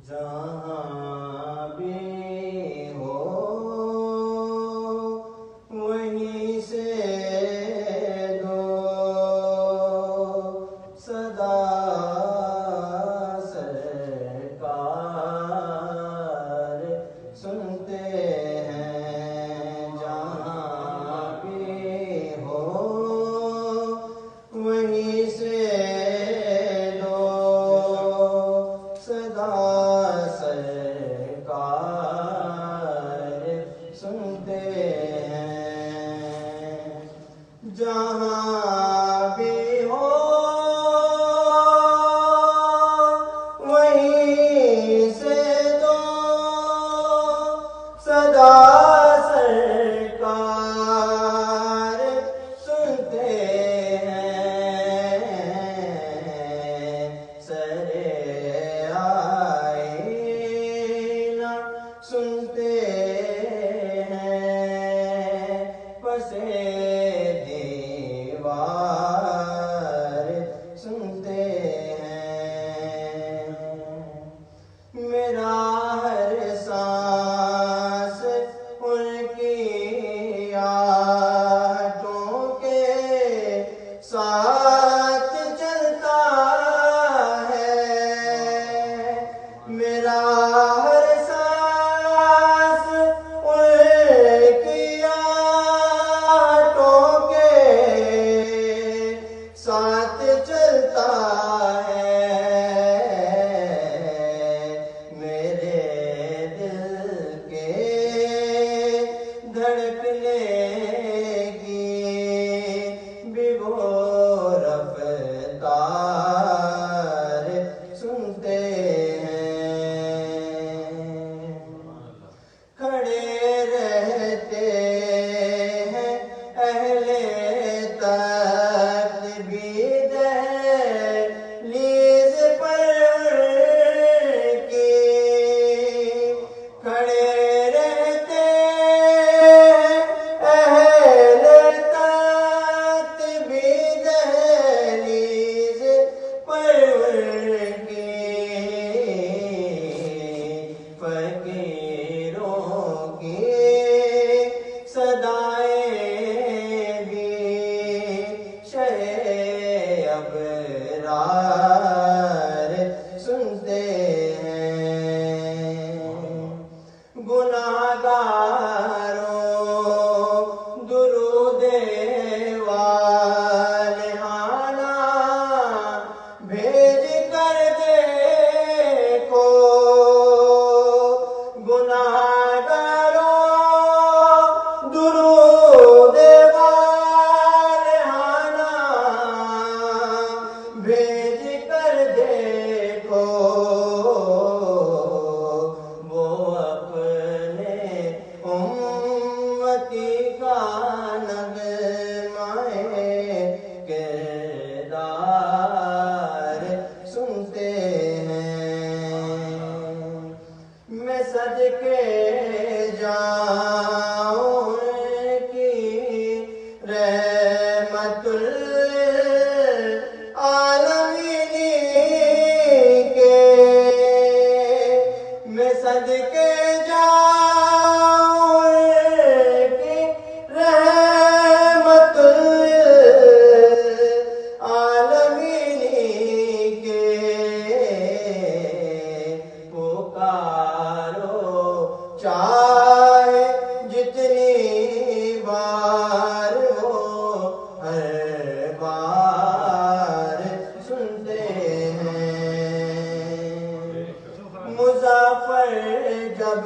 جہاں بھی ہو وہیں سے دو صدا سرکار سنتے ہیں جہاں بھی ہو وہیں سے دو صدا سرکار سنتے ہیں جہاں بھی ہو وہیں سے دو صدا سرکار سنتے ہیں سرے آئینہ سنتے ہیں پسے دیوار سنتے ہیں میرا ہر سانس ان کی آہٹوں کے ساتھ چلتا ہے میرا ہر سانس ان کی آہٹوں کے ساتھ چلتا ہے میرے دل کے دھڑکنے کی بھی وہ رفتار سنتے ہیں کھڑے رہتے ہیں اہل تخت بھی دہلیز پر کی کھڑے رہتے اہل تخت بھی دہلیز پر کی فقیروں کی صدائیں بھی شہ ابرار سنتے ہیں گناہگاروں درود والہانہ بھیج کر دیکھو گناہگاروں درود والہانہ بھیج کر دیکھو وہ اپنے امتی کا نغمہ کردار سنتے ہیں میں صدقے جاؤں ان کی رحمت للعالمین کے میں صدقے جاؤں ان کی رحمت للعالمین کے پکارو چاہے جتنی بار ہو ہر بار سنتے ہیں مسافر جب